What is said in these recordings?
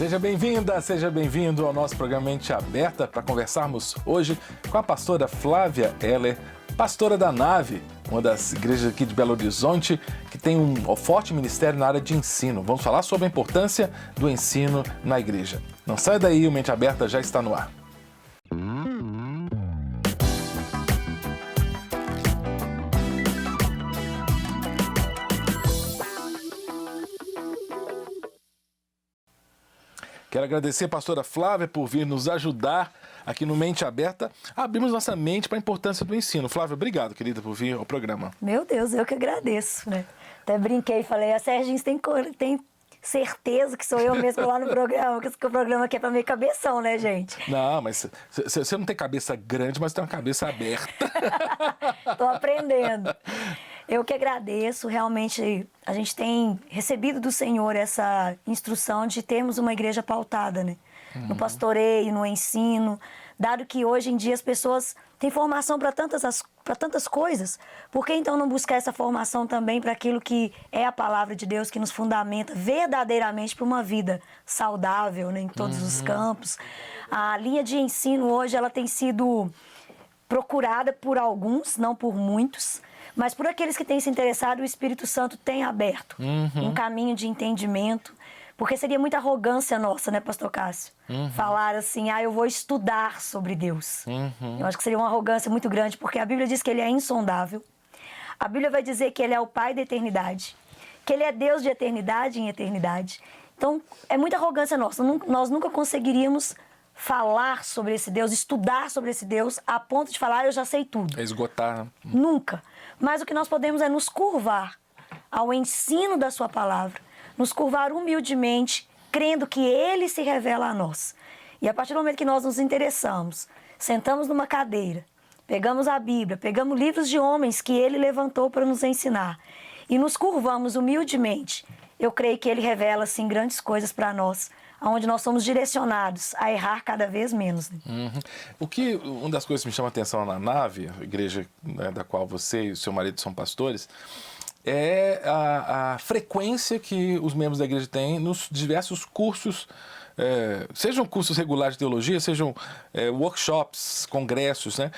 Seja bem-vinda, seja bem-vindo ao nosso programa Mente Aberta para conversarmos hoje com a pastora Flávia Heller, pastora da Nave, uma das igrejas aqui de Belo Horizonte, que tem um forte ministério na área de ensino. Vamos falar sobre a importância do ensino na igreja. Não sai daí, o Mente Aberta já está no ar. Quero agradecer a pastora Flávia por vir nos ajudar aqui no Mente Aberta a abrirmos nossa mente para a importância do ensino. Flávia, obrigado, querida, por vir ao programa. Meu Deus, eu que agradeço, né? Até brinquei e falei, a Serginho tem certeza que sou eu mesmo lá no programa, que o programa aqui é para meio cabeção, né, gente? Não, mas você não tem cabeça grande, mas tem uma cabeça aberta. Tô aprendendo. Eu que agradeço, realmente a gente tem recebido do Senhor essa instrução de termos uma igreja pautada, né? No pastoreio, no ensino, dado que hoje em dia as pessoas têm formação para tantas coisas, por que então não buscar essa formação também para aquilo que é a palavra de Deus, que nos fundamenta verdadeiramente para uma vida saudável, né, em todos os campos? A linha de ensino hoje ela tem sido procurada por alguns, não por muitos, mas por aqueles que têm se interessado, o Espírito Santo tem aberto um caminho de entendimento, porque seria muita arrogância nossa, né, pastor Cássio? Falar assim, eu vou estudar sobre Deus. Eu acho que seria uma arrogância muito grande, porque a Bíblia diz que Ele é insondável. A Bíblia vai dizer que Ele é o Pai da eternidade, que Ele é Deus de eternidade em eternidade. Então, é muita arrogância nossa. Nós nunca conseguiríamos falar sobre esse Deus, estudar sobre esse Deus, a ponto de falar, eu já sei tudo. É esgotar, né? Nunca. Mas o que nós podemos é nos curvar ao ensino da sua palavra, nos curvar humildemente, crendo que Ele se revela a nós. E a partir do momento que nós nos interessamos, sentamos numa cadeira, pegamos a Bíblia, pegamos livros de homens que Ele levantou para nos ensinar e nos curvamos humildemente, eu creio que Ele revela, sim, grandes coisas para nós, onde nós somos direcionados a errar cada vez menos. Né? Uma das coisas que me chama a atenção na Nave, a igreja, né, da qual você e o seu marido são pastores, é a frequência que os membros da igreja têm nos diversos cursos, sejam cursos regulares de teologia, sejam workshops, congressos, né?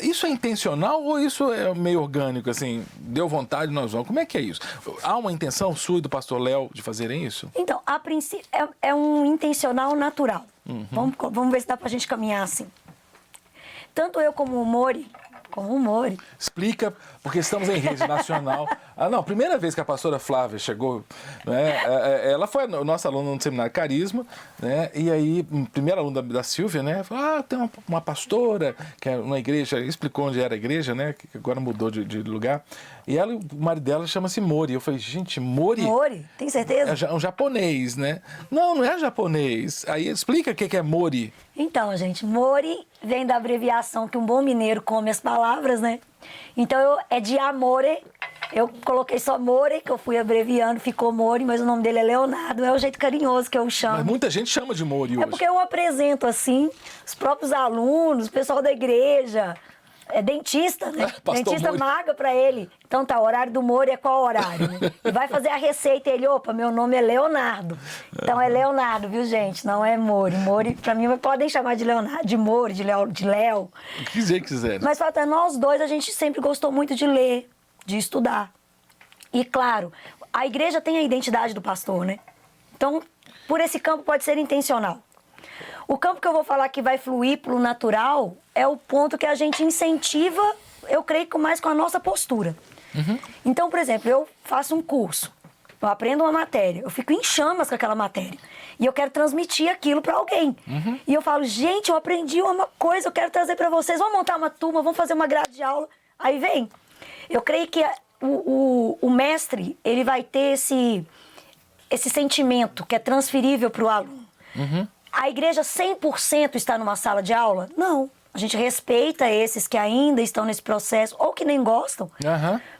Isso é intencional ou isso é meio orgânico, assim, deu vontade, nós vamos? Como é que é isso? Há uma intenção sua e do pastor Léo de fazerem isso? Então, a princípio, é um intencional natural. Vamos ver se dá pra gente caminhar assim. Tanto eu como o Mori. Explica, porque estamos em rede nacional. Não, a primeira vez que a pastora Flávia chegou, né, ela foi nossa aluna no Seminário Carisma, né, e aí, primeira aluna da Silvia, né, falou, tem uma pastora, que é uma igreja, explicou onde era a igreja, né, que agora mudou de lugar, e ela, o marido dela chama-se Mori. Eu falei, gente, Mori? Mori? Tem certeza? É um japonês, né? Não é japonês. Aí explica o que é Mori. Então, gente, Mori vem da abreviação que um bom mineiro come as palavras, né? Então, é de amore. Eu coloquei só Mori, que eu fui abreviando, ficou Mori, mas o nome dele é Leonardo. É o jeito carinhoso que eu chamo. Mas muita gente chama de Mori hoje. É porque eu apresento assim, os próprios alunos, o pessoal da igreja. É dentista, né? Dentista Mori. maga pra ele. Então tá, o horário do Mori é qual horário? Né? E vai fazer a receita, ele, meu nome é Leonardo. Então é Leonardo, viu, gente? Não é Mori. Mori, pra mim, podem chamar de Leonardo, de Mori, de Léo. O que quiser. Mas até nós dois, a gente sempre gostou muito de ler, de estudar. E claro, a igreja tem a identidade do pastor, né? Então, por esse campo pode ser intencional. O campo que eu vou falar que vai fluir pro natural é o ponto que a gente incentiva, eu creio que mais com a nossa postura. Então, por exemplo, eu faço um curso, eu aprendo uma matéria, eu fico em chamas com aquela matéria e eu quero transmitir aquilo para alguém. E eu falo, gente, eu aprendi uma coisa, eu quero trazer para vocês, vamos montar uma turma, vamos fazer uma grade de aula. Aí vem. Eu creio que o mestre, ele vai ter esse sentimento que é transferível para o aluno. A igreja 100% está numa sala de aula? Não. A gente respeita esses que ainda estão nesse processo ou que nem gostam.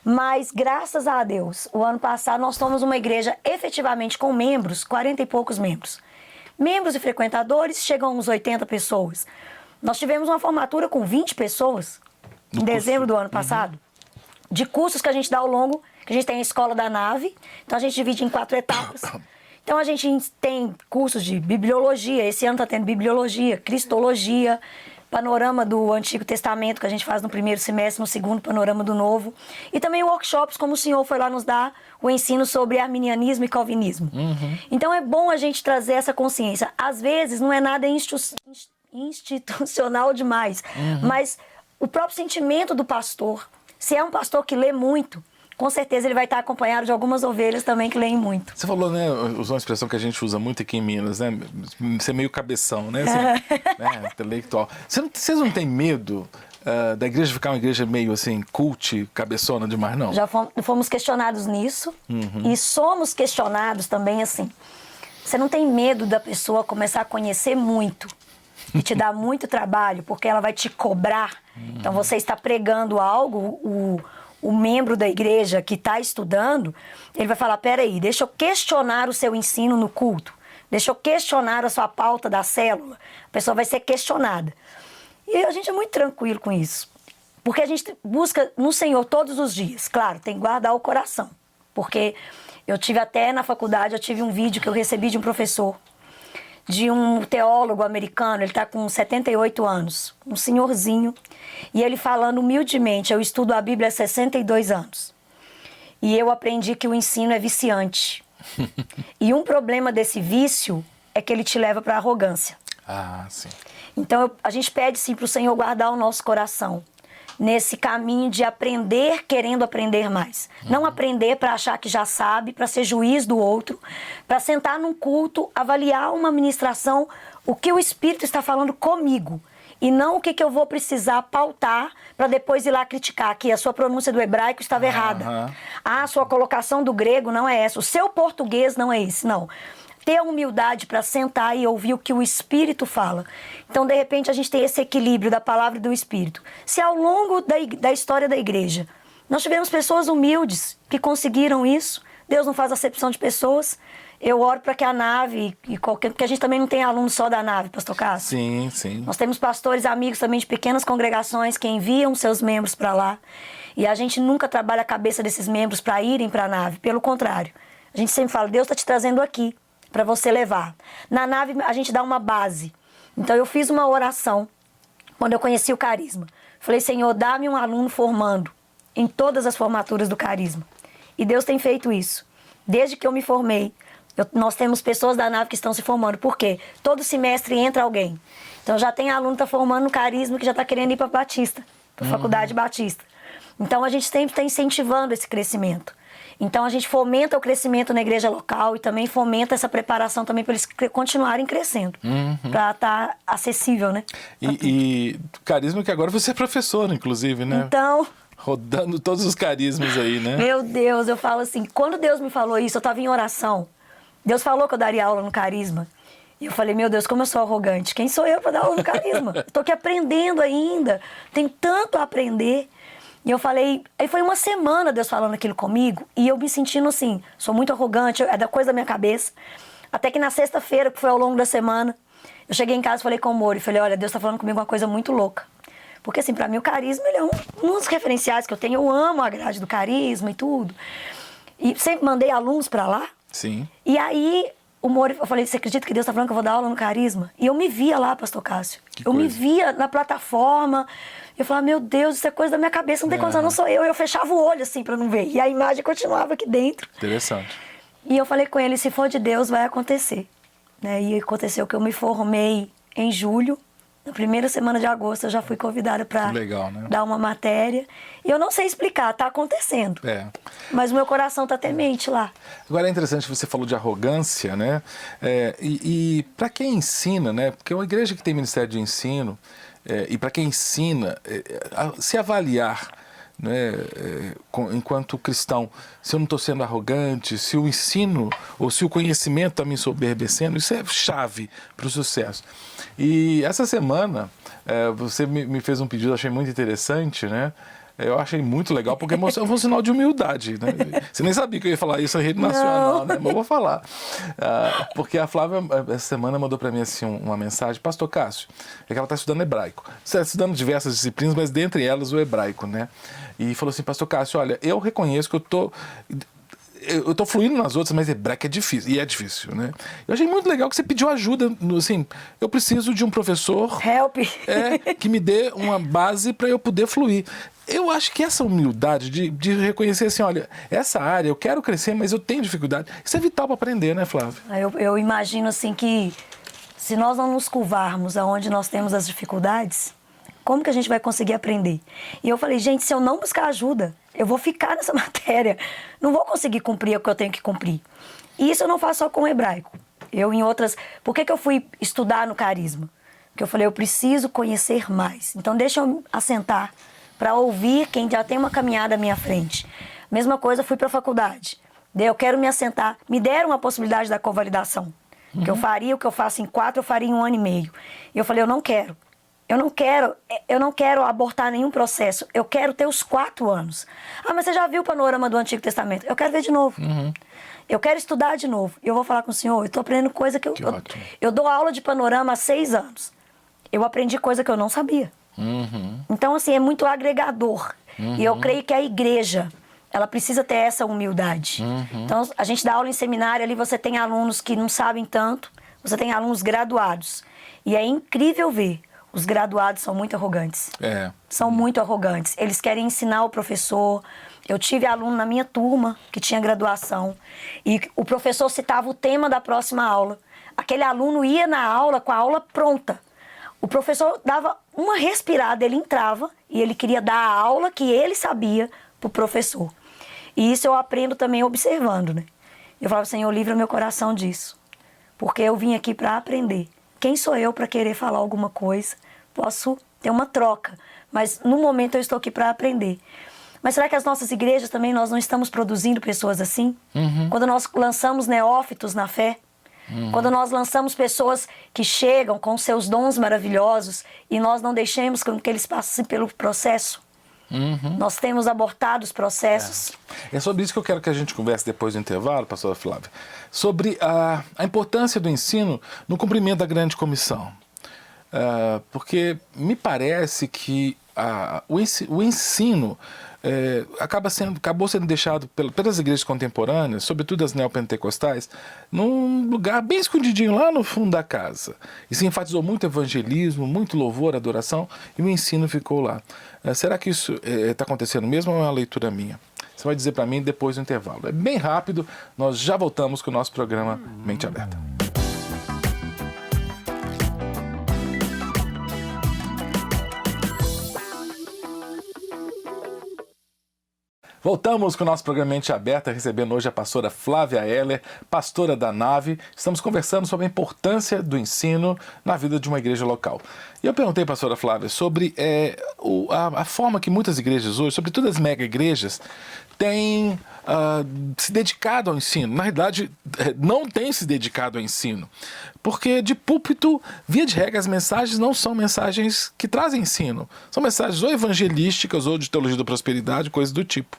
Mas, graças a Deus, o ano passado nós somos uma igreja efetivamente com membros, 40 e poucos membros. Membros e frequentadores chegam a uns 80 pessoas. Nós tivemos uma formatura com 20 pessoas em dezembro do ano passado. De cursos que a gente dá ao longo, que a gente tem a escola da Nave. Então, a gente divide em 4 etapas. Então a gente tem cursos de bibliologia, esse ano está tendo bibliologia, cristologia, panorama do Antigo Testamento, que a gente faz no primeiro semestre, no segundo, panorama do Novo. E também workshops, como o senhor foi lá nos dar o ensino sobre arminianismo e calvinismo. Então é bom a gente trazer essa consciência. Às vezes não é nada institucional demais, mas o próprio sentimento do pastor, se é um pastor que lê muito, com certeza ele vai estar acompanhado de algumas ovelhas também que leem muito. Você falou, né, usou uma expressão que a gente usa muito aqui em Minas, né? Ser meio cabeção, né? Assim, né, intelectual. Vocês não têm medo da igreja ficar uma igreja meio assim, cult, cabeçona demais, não? Já fomos questionados nisso e somos questionados também assim. Você não tem medo da pessoa começar a conhecer muito e te dar muito trabalho, porque ela vai te cobrar. Então você está pregando algo, o membro da igreja que está estudando, ele vai falar, peraí, deixa eu questionar o seu ensino no culto, deixa eu questionar a sua pauta da célula. A pessoa vai ser questionada. E a gente é muito tranquilo com isso, porque a gente busca no Senhor todos os dias. Claro, tem que guardar o coração, porque eu tive até na faculdade, eu tive um vídeo que eu recebi de um professor, de um teólogo americano, ele está com 78 anos, um senhorzinho, e ele falando humildemente, eu estudo a Bíblia há 62 anos, e eu aprendi que o ensino é viciante. E um problema desse vício é que ele te leva para a arrogância. Ah, sim. Então a gente pede sim para o Senhor guardar o nosso coração nesse caminho de aprender querendo aprender mais. Não aprender para achar que já sabe, para ser juiz do outro, para sentar num culto, avaliar uma ministração, o que o Espírito está falando comigo. E não o que eu vou precisar pautar para depois ir lá criticar que a sua pronúncia do hebraico estava errada. A sua colocação do grego não é essa. O seu português não é esse, não. Ter a humildade para sentar e ouvir o que o Espírito fala. Então, de repente, a gente tem esse equilíbrio da palavra e do Espírito. Se ao longo da história da igreja nós tivemos pessoas humildes que conseguiram isso, Deus não faz acepção de pessoas. Eu oro para que a nave, porque a gente também não tem alunos só da nave, pastor Cássio. Sim, sim. Nós temos pastores, amigos também de pequenas congregações que enviam seus membros para lá. E a gente nunca trabalha a cabeça desses membros para irem para a nave. Pelo contrário, a gente sempre fala, Deus está te trazendo aqui para você levar. Na nave a gente dá uma base. Então eu fiz uma oração quando eu conheci o Carisma. Falei, Senhor, dá-me um aluno formando em todas as formaturas do Carisma. E Deus tem feito isso. Desde que eu me formei, nós temos pessoas da nave que estão se formando. Por quê? Todo semestre entra alguém. Então já tem aluno que está formando no Carisma que já está querendo ir para Batista, para a Faculdade Batista. Então a gente sempre está incentivando esse crescimento. Então a gente fomenta o crescimento na igreja local e também fomenta essa preparação também para eles continuarem crescendo, para estar acessível, né? E carisma que agora você é professora, inclusive, né? Então, rodando todos os carismas aí, né? Meu Deus, eu falo assim, quando Deus me falou isso, eu estava em oração. Deus falou que eu daria aula no Carisma. E eu falei, meu Deus, como eu sou arrogante. Quem sou eu para dar aula no Carisma? Estou aqui aprendendo ainda, tem tanto a aprender. E eu falei, aí foi uma semana Deus falando aquilo comigo, e eu me sentindo assim, sou muito arrogante, é da coisa da minha cabeça. Até que na sexta-feira, que foi ao longo da semana, eu cheguei em casa e falei com o Moro, e falei, olha, Deus tá falando comigo uma coisa muito louca. Porque assim, pra mim o Carisma, ele é um dos referenciais que eu tenho, eu amo a grade do Carisma e tudo. E sempre mandei alunos pra lá. Sim. E aí, o Moro, eu falei, você acredita que Deus tá falando que eu vou dar aula no Carisma? E eu me via lá, pastor Cássio. Me via na plataforma. Eu falava, meu Deus, isso é coisa da minha cabeça, não tem condição, não sou eu. Eu fechava o olho assim pra não ver. E a imagem continuava aqui dentro. Interessante. E eu falei com ele, se for de Deus, vai acontecer. Né? E aconteceu que eu me formei em julho. Na primeira semana de agosto eu já fui convidada para dar uma matéria. E eu não sei explicar, tá acontecendo. Mas o meu coração tá temente lá. Agora é interessante, você falou de arrogância, né? E para quem ensina, né? Porque uma igreja que tem ministério de ensino, e para quem ensina, se avaliar, né, enquanto cristão, se eu não estou sendo arrogante, se o ensino ou se o conhecimento está me ensoberbecendo, isso é chave para o sucesso. E essa semana você me fez um pedido, achei muito interessante, né? Eu achei muito legal, porque foi um sinal de humildade, né? Você nem sabia que eu ia falar isso em rede nacional, né? Mas eu vou falar. Porque a Flávia, essa semana, mandou para mim assim, uma mensagem, pastor Cássio, é que ela está estudando hebraico. Você está estudando diversas disciplinas, mas dentre elas o hebraico, né? E falou assim, pastor Cássio, olha, eu reconheço que eu tô fluindo nas outras, mas hebraica é difícil, e é difícil, né? Eu achei muito legal que você pediu ajuda, assim, eu preciso de um professor... Help! Que me dê uma base para eu poder fluir. Eu acho que essa humildade de reconhecer assim, olha, essa área eu quero crescer, mas eu tenho dificuldade, isso é vital para aprender, né, Flávia? Eu imagino assim que se nós não nos curvarmos aonde nós temos as dificuldades, como que a gente vai conseguir aprender? E eu falei, gente, se eu não buscar ajuda, eu vou ficar nessa matéria, não vou conseguir cumprir o que eu tenho que cumprir. E isso eu não faço só com o hebraico. Por que eu fui estudar no Carisma? Porque eu falei, eu preciso conhecer mais. Então deixa eu assentar para ouvir quem já tem uma caminhada à minha frente. Mesma coisa, fui para a faculdade. Eu quero me assentar. Me deram a possibilidade da convalidação. Que eu faria o que eu faço em 4, eu faria em 1 ano e meio. E eu falei, eu não quero. Eu não quero abortar nenhum processo. Eu quero ter os 4 anos. Ah, mas você já viu o panorama do Antigo Testamento? Eu quero ver de novo. Eu quero estudar de novo. E eu vou falar com o senhor, eu estou aprendendo coisa que eu dou aula de panorama há 6 anos. Eu aprendi coisa que eu não sabia. Então, assim, é muito agregador. E eu creio que a igreja, ela precisa ter essa humildade. Então, a gente dá aula em seminário, ali você tem alunos que não sabem tanto, você tem alunos graduados. E é incrível ver, os graduados são muito arrogantes. São muito arrogantes. Eles querem ensinar o professor. Eu tive aluno na minha turma que tinha graduação e o professor citava o tema da próxima aula. Aquele aluno ia na aula com a aula pronta. O professor dava uma respirada, ele entrava e ele queria dar a aula que ele sabia para o professor. E isso eu aprendo também observando, né? Eu falava, Senhor, livra meu coração disso. Porque eu vim aqui para aprender. Quem sou eu para querer falar alguma coisa? Posso ter uma troca, mas no momento eu estou aqui para aprender. Mas será que as nossas igrejas também, nós não estamos produzindo pessoas assim? Quando nós lançamos neófitos na fé, quando nós lançamos pessoas que chegam com seus dons maravilhosos e nós não deixemos que eles passem pelo processo, nós temos abortado os processos. É sobre isso que eu quero que a gente converse depois do intervalo, pastora Flávia, sobre a importância do ensino no cumprimento da grande comissão. Porque me parece que o ensino acabou sendo deixado pelas igrejas contemporâneas, sobretudo as neopentecostais, num lugar bem escondidinho lá no fundo da casa. E se enfatizou muito evangelismo, muito louvor, adoração, e o ensino ficou lá. Será que isso está acontecendo mesmo ou é uma leitura minha? Você vai dizer para mim depois do intervalo. É bem rápido, nós já voltamos com o nosso programa Mente Aberta. Voltamos com o nosso programa Mente Aberta, recebendo hoje a pastora Flávia Heller, pastora da Nave. Estamos conversando sobre a importância do ensino na vida de uma igreja local. E eu perguntei, pastora Flávia, sobre a forma que muitas igrejas hoje, sobretudo as mega igrejas, têm se dedicado ao ensino. Na realidade, não têm se dedicado ao ensino. Porque de púlpito, via de regra, as mensagens não são mensagens que trazem ensino. São mensagens ou evangelísticas ou de teologia da prosperidade, coisas do tipo.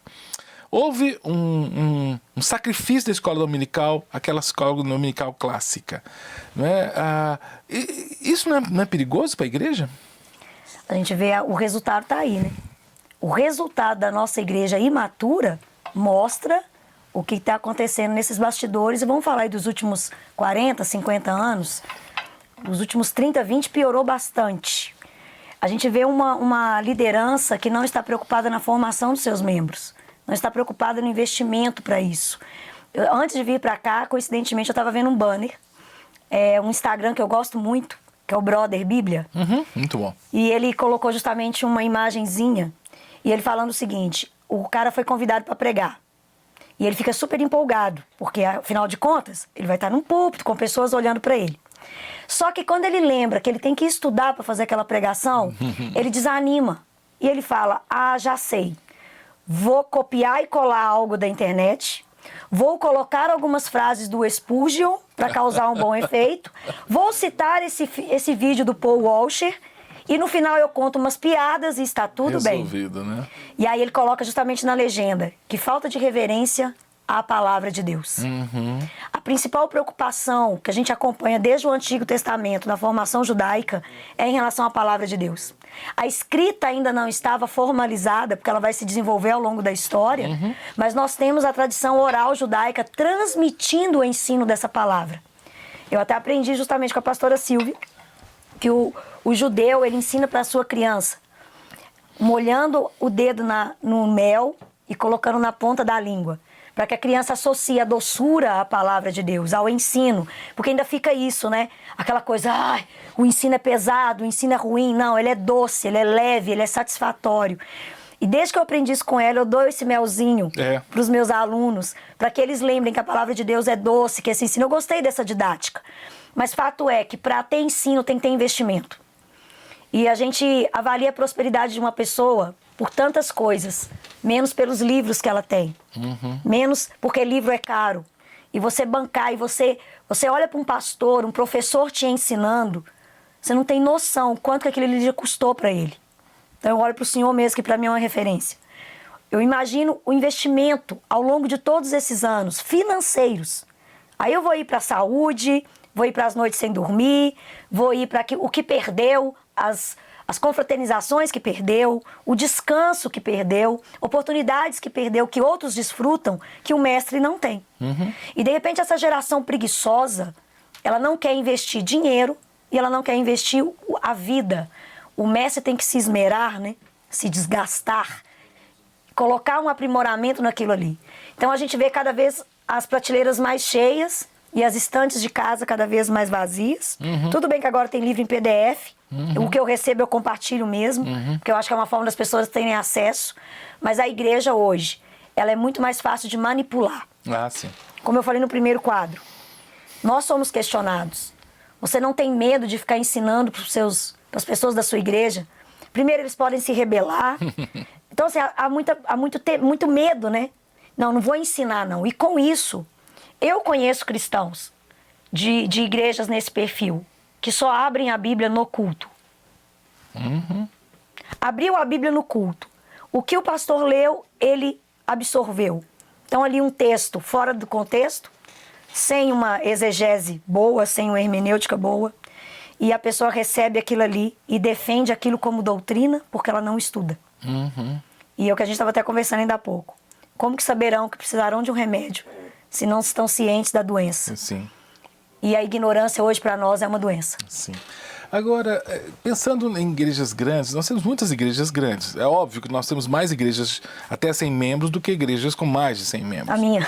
Houve um sacrifício da escola dominical, aquela escola dominical clássica. Não é? Isso não é perigoso para a igreja? A gente vê, o resultado está aí, né? O resultado da nossa igreja imatura mostra o que está acontecendo nesses bastidores. E vamos falar aí dos últimos 40, 50 anos. Os últimos 30, 20 piorou bastante. A gente vê uma liderança que não está preocupada na formação dos seus membros. Não está preocupada no investimento para isso. Antes de vir para cá, coincidentemente, eu estava vendo um banner. Um Instagram que eu gosto muito, que é o Brother Bíblia. Muito bom. E ele colocou justamente uma imagenzinha. E ele falando o seguinte, o cara foi convidado para pregar. E ele fica super empolgado, porque, afinal de contas, ele vai estar num púlpito com pessoas olhando para ele. Só que quando ele lembra que ele tem que estudar para fazer aquela pregação, ele desanima. E ele fala, já sei, vou copiar e colar algo da internet, vou colocar algumas frases do Spurgeon para causar um bom efeito, vou citar esse vídeo do Paul Washer, e no final eu conto umas piadas e está tudo bem. Resolvido, né? E aí ele coloca justamente na legenda que falta de reverência à palavra de Deus. A principal preocupação que a gente acompanha desde o Antigo Testamento na formação judaica é em relação à palavra de Deus. A escrita ainda não estava formalizada, porque ela vai se desenvolver ao longo da história, mas nós temos a tradição oral judaica transmitindo o ensino dessa palavra. Eu até aprendi justamente com a pastora Silvia que o judeu, ele ensina para a sua criança, molhando o dedo no mel e colocando na ponta da língua, para que a criança associe a doçura à palavra de Deus, ao ensino, porque ainda fica isso, né? Aquela coisa, o ensino é pesado, o ensino é ruim. Não, ele é doce, ele é leve, ele é satisfatório. E desde que eu aprendi isso com ela, eu dou esse melzinho para os meus alunos, para que eles lembrem que a palavra de Deus é doce, que esse ensino... Eu gostei dessa didática, mas fato é que para ter ensino tem que ter investimento. E a gente avalia a prosperidade de uma pessoa por tantas coisas, menos pelos livros que ela tem, menos porque livro é caro. E você bancar, e você olha para um pastor, um professor te ensinando, você não tem noção quanto que aquele livro custou para ele. Então eu olho para o senhor mesmo, que para mim é uma referência. Eu imagino o investimento ao longo de todos esses anos, financeiros. Aí eu vou ir para a saúde, vou ir para as noites sem dormir, vou ir para o que perdeu, as confraternizações que perdeu, o descanso que perdeu, oportunidades que perdeu, que outros desfrutam, que o mestre não tem. E de repente essa geração preguiçosa, ela não quer investir dinheiro e ela não quer investir a vida. O mestre tem que se esmerar, né? Se desgastar, colocar um aprimoramento naquilo ali. Então a gente vê cada vez as prateleiras mais cheias e as estantes de casa cada vez mais vazias. Tudo bem que agora tem livro em PDF. O que eu recebo eu compartilho mesmo, porque eu acho que é uma forma das pessoas terem acesso. Mas a igreja hoje, ela é muito mais fácil de manipular. Sim. Como eu falei no primeiro quadro, nós somos questionados. Você não tem medo de ficar ensinando para as pessoas da sua igreja? Primeiro, eles podem se rebelar. Então, assim, há muito medo, né? Não vou ensinar, não. E com isso, eu conheço cristãos de igrejas nesse perfil, que só abrem a Bíblia no culto. Abriu a Bíblia no culto. O que o pastor leu, ele absorveu. Então, ali um texto fora do contexto, sem uma exegese boa, sem uma hermenêutica boa, e a pessoa recebe aquilo ali e defende aquilo como doutrina, porque ela não estuda. E é o que a gente estava até conversando ainda há pouco. Como que saberão que precisarão de um remédio, se não estão cientes da doença? Sim. E a ignorância hoje para nós é uma doença. Sim. Agora, pensando em igrejas grandes, nós temos muitas igrejas grandes. É óbvio que nós temos mais igrejas até 100 membros do que igrejas com mais de 100 membros. A minha.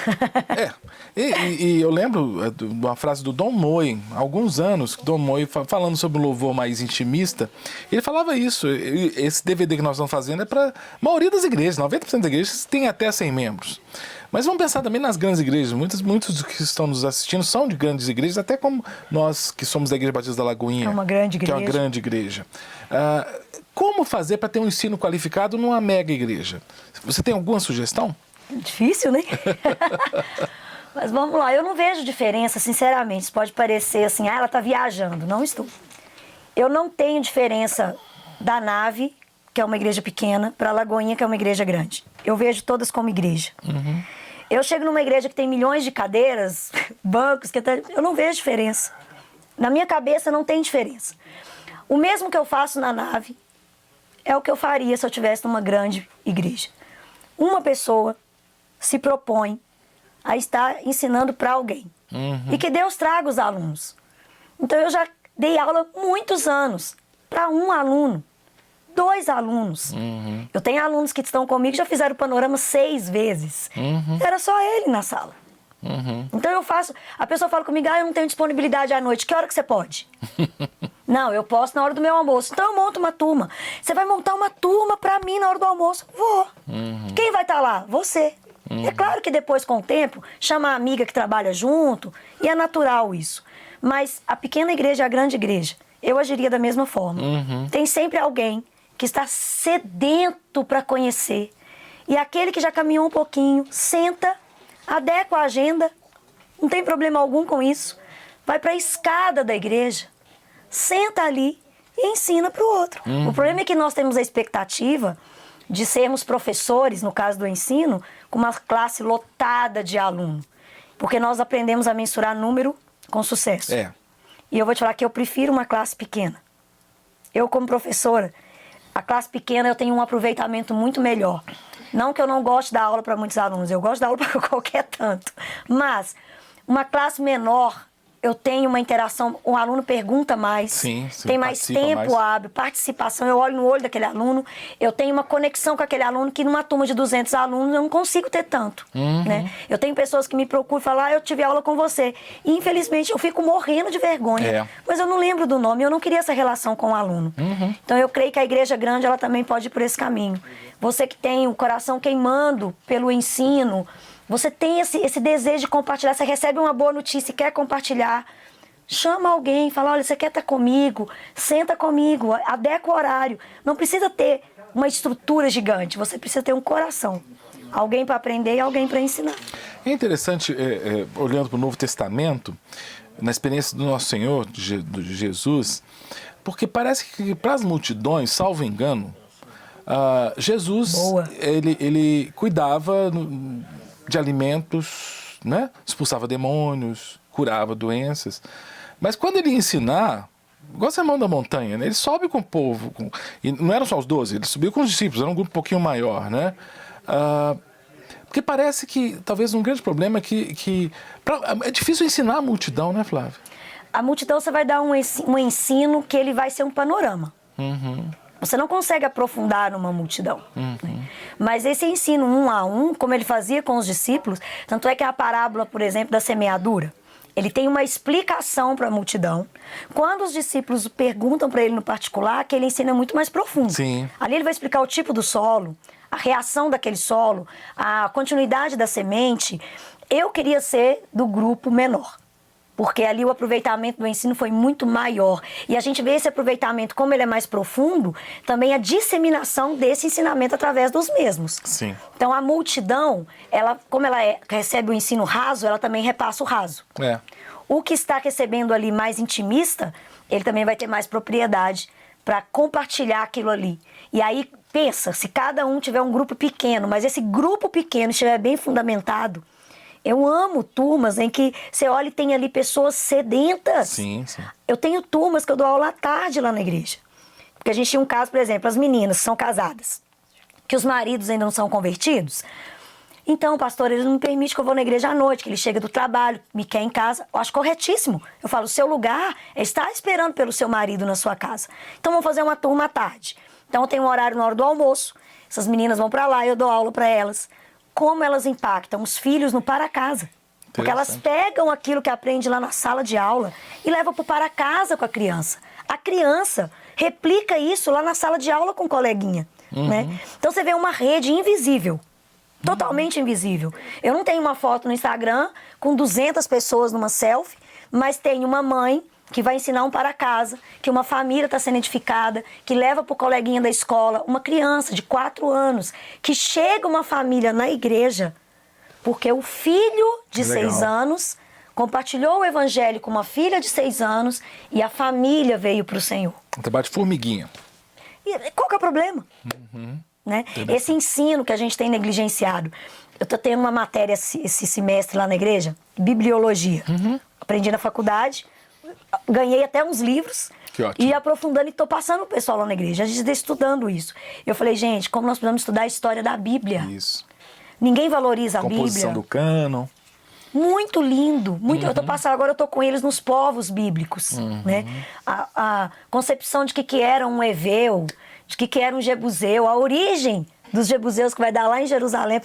E eu lembro de uma frase do Don Moen, há alguns anos, Don Moen falando sobre o louvor mais intimista, ele falava isso. Esse DVD que nós estamos fazendo é para a maioria das igrejas, 90% das igrejas tem até 100 membros. Mas vamos pensar também nas grandes igrejas. Muitos que estão nos assistindo são de grandes igrejas, até como nós que somos da Igreja Batista da Lagoinha. É uma grande igreja. Que é uma grande igreja. Como fazer para ter um ensino qualificado numa mega igreja? Você tem alguma sugestão? Difícil, né? Mas vamos lá, eu não vejo diferença, sinceramente. Isso pode parecer assim, ela está viajando. Não estou. Eu não tenho diferença da nave, que é uma igreja pequena, para a Lagoinha, que é uma igreja grande. Eu vejo todas como igreja. Eu chego numa igreja que tem milhões de cadeiras, bancos, eu não vejo diferença. Na minha cabeça não tem diferença. O mesmo que eu faço na nave é o que eu faria se eu estivesse numa grande igreja. Uma pessoa se propõe a estar ensinando para alguém. E que Deus traga os alunos. Então eu já dei aula muitos anos para um aluno, 2 alunos. Eu tenho alunos que estão comigo que já fizeram o panorama 6 vezes. Era só ele na sala. Então eu faço... A pessoa fala comigo, eu não tenho disponibilidade à noite. Que hora que você pode? Não, eu posso na hora do meu almoço. Então eu monto uma turma. Você vai montar uma turma pra mim na hora do almoço? Vou. Quem vai estar lá? Você. É claro que depois, com o tempo, chama a amiga que trabalha junto. E é natural isso. Mas a pequena igreja e a grande igreja, eu agiria da mesma forma. Tem sempre alguém que está sedento para conhecer. E aquele que já caminhou um pouquinho, senta, adequa a agenda, não tem problema algum com isso. Vai para a escada da igreja, senta ali e ensina para o outro. O problema é que nós temos a expectativa de sermos professores, no caso do ensino, com uma classe lotada de aluno. Porque nós aprendemos a mensurar número com sucesso. E eu vou te falar que eu prefiro uma classe pequena. Eu, como professora, a classe pequena eu tenho um aproveitamento muito melhor. Não que eu não goste de dar aula para muitos alunos, eu gosto de dar aula para qualquer tanto. Mas uma classe menor, eu tenho uma interação, o aluno pergunta mais, tem mais tempo hábil, participação, eu olho no olho daquele aluno, eu tenho uma conexão com aquele aluno que numa turma de 200 alunos eu não consigo ter tanto. Né? Eu tenho pessoas que me procuram e falam, eu tive aula com você. E infelizmente eu fico morrendo de vergonha, mas eu não lembro do nome, eu não queria essa relação com o aluno. Então eu creio que a igreja grande ela também pode ir por esse caminho. Você que tem o coração queimando pelo ensino, você tem esse desejo de compartilhar, você recebe uma boa notícia e quer compartilhar, chama alguém, fala, olha, você quer estar comigo? Senta comigo, adequa o horário. Não precisa ter uma estrutura gigante, você precisa ter um coração. Alguém para aprender e alguém para ensinar. É interessante, olhando para o Novo Testamento, na experiência do nosso Senhor, de Jesus, porque parece que para as multidões, salvo engano, Jesus, ele cuidava de alimentos, né? Expulsava demônios, curava doenças. Mas quando ele ia ensinar, igual o Sermão da Montanha, né? Ele sobe com o povo, e não eram só os 12, ele subiu com os discípulos, era um grupo um pouquinho maior, né? Porque parece que talvez um grande problema é que é difícil ensinar a multidão, né, Flávia? A multidão você vai dar um ensino que ele vai ser um panorama. Você não consegue aprofundar numa multidão. Né? Mas esse ensino 1 a 1, como ele fazia com os discípulos, tanto é que a parábola, por exemplo, da semeadura, ele tem uma explicação para a multidão. Quando os discípulos perguntam para ele no particular, que ele ensina muito mais profundo. Ali ele vai explicar o tipo do solo, a reação daquele solo, a continuidade da semente. Eu queria ser do grupo menor. Porque ali o aproveitamento do ensino foi muito maior. E a gente vê esse aproveitamento, como ele é mais profundo, também a disseminação desse ensinamento através dos mesmos. Então a multidão, como ela recebe o ensino raso, ela também repassa o raso. O que está recebendo ali mais intimista, ele também vai ter mais propriedade para compartilhar aquilo ali. E aí, pensa, se cada um tiver um grupo pequeno, mas esse grupo pequeno estiver bem fundamentado, eu amo turmas em que você olha e tem ali pessoas sedentas. Eu tenho turmas que eu dou aula à tarde lá na igreja. Porque a gente tinha um caso, por exemplo, as meninas são casadas, que os maridos ainda não são convertidos. Então, pastor, ele não me permite que eu vou na igreja à noite, que ele chega do trabalho, me quer em casa. Eu acho corretíssimo. Eu falo, o seu lugar é estar esperando pelo seu marido na sua casa. Então, vamos fazer uma turma à tarde. Então, eu tenho um horário na hora do almoço. Essas meninas vão para lá e eu dou aula para elas. Como elas impactam os filhos no para-casa. Porque elas pegam aquilo que aprende lá na sala de aula e levam para o para-casa com a criança. A criança replica isso lá na sala de aula com o coleguinha. Né? Então você vê uma rede invisível. Totalmente invisível. Eu não tenho uma foto no Instagram com 200 pessoas numa selfie, mas tem uma mãe que vai ensinar um para casa, que uma família está sendo edificada, que leva para o coleguinha da escola, uma criança de 4 anos, que chega uma família na igreja, porque o filho de 6 anos compartilhou o evangelho com uma filha de 6 anos e a família veio para o Senhor. Um trabalho de formiguinha. E qual que é o problema? Né? Esse ensino que a gente tem negligenciado. Eu estou tendo uma matéria esse semestre lá na igreja, bibliologia. Aprendi na faculdade, ganhei até uns livros e aprofundando e estou passando o pessoal lá na igreja. A gente está estudando isso. Eu falei, gente, como nós precisamos estudar a história da Bíblia. Ninguém valoriza a Bíblia. Composição do cânon. Muito lindo. Muito. Eu estou passando agora, eu estou com eles nos povos bíblicos. Né? A concepção de que era um Eveu, de que era um Jebuseu, a origem dos Jebuseus que vai dar lá em Jerusalém.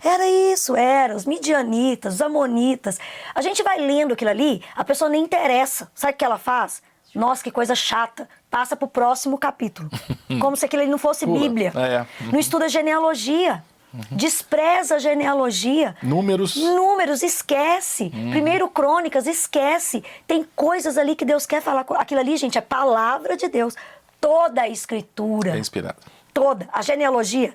Era isso, os midianitas, os amonitas. A gente vai lendo aquilo ali, a pessoa nem interessa. Sabe o que ela faz? Nossa, que coisa chata. Passa para o próximo capítulo. Como se aquilo ali não fosse Bíblia. Não estuda genealogia. Despreza a genealogia. Números, esquece. Primeiro Crônicas, esquece. Tem coisas ali que Deus quer falar. Aquilo ali, gente, é palavra de Deus. Toda a escritura. É inspirada. Toda. A genealogia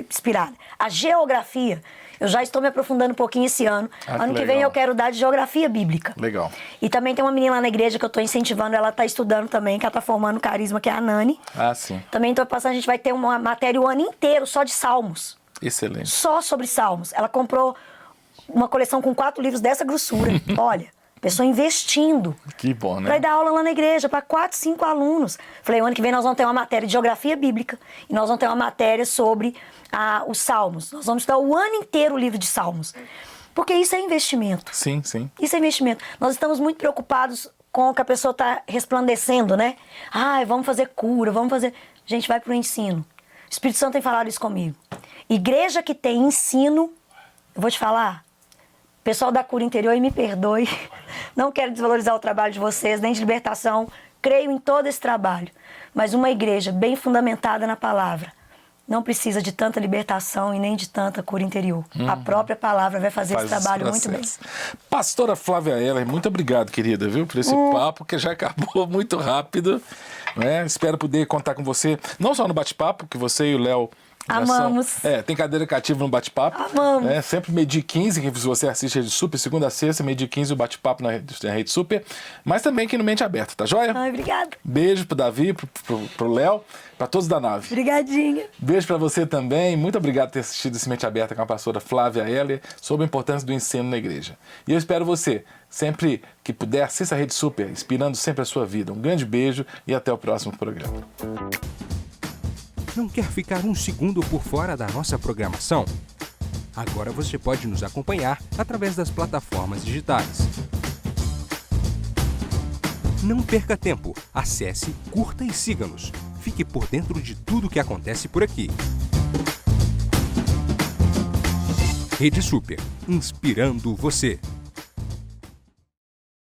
inspirada. A geografia, eu já estou me aprofundando um pouquinho esse ano. Ano que vem eu quero dar de geografia bíblica. Legal. E também tem uma menina lá na igreja que eu estou incentivando, ela está estudando também, que ela está formando carisma, que é a Nani. Ah, sim. Também estou passando, a gente vai ter uma matéria o ano inteiro só de salmos. Excelente. Só sobre salmos. Ela comprou uma coleção com 4 livros dessa grossura. Olha, pessoa investindo. Que bom, né? Para dar aula lá na igreja, para 4, 5 alunos. Falei, o ano que vem nós vamos ter uma matéria de geografia bíblica e nós vamos ter uma matéria sobre os salmos. Nós vamos estudar o ano inteiro o livro de salmos. Porque isso é investimento. Sim, sim. Isso é investimento. Nós estamos muito preocupados com o que a pessoa está resplandecendo, né? Vamos fazer cura, vamos fazer... Gente, vai para o ensino. O Espírito Santo tem falado isso comigo. Igreja que tem ensino, eu vou te falar, pessoal da cura interior, e me perdoe, não quero desvalorizar o trabalho de vocês, nem de libertação, creio em todo esse trabalho. Mas uma igreja bem fundamentada na palavra não precisa de tanta libertação e nem de tanta cura interior. A própria palavra vai fazer esse trabalho muito bem. Pastora Flávia Heller, muito obrigado, querida, viu, por esse papo que já acabou muito rápido. Né? Espero poder contar com você, não só no bate-papo, que você e o Léo... Amamos. Tem cadeira cativa no bate-papo. Amamos. Né? Sempre meio-dia 15, que você assiste a Rede Super, segunda a sexta, meio-dia 15, o bate-papo na Rede Super. Mas também aqui no Mente Aberta, tá joia? Obrigada. Beijo pro Davi, pro Léo, pra todos da nave. Obrigadinha. Beijo pra você também. Muito obrigado por ter assistido esse Mente Aberta com a pastora Flávia Heller sobre a importância do ensino na igreja. E eu espero você, sempre que puder, assista a Rede Super, inspirando sempre a sua vida. Um grande beijo e até o próximo programa. Não quer ficar um segundo por fora da nossa programação? Agora você pode nos acompanhar através das plataformas digitais. Não perca tempo. Acesse, curta e siga-nos. Fique por dentro de tudo o que acontece por aqui. Rede Super, inspirando você.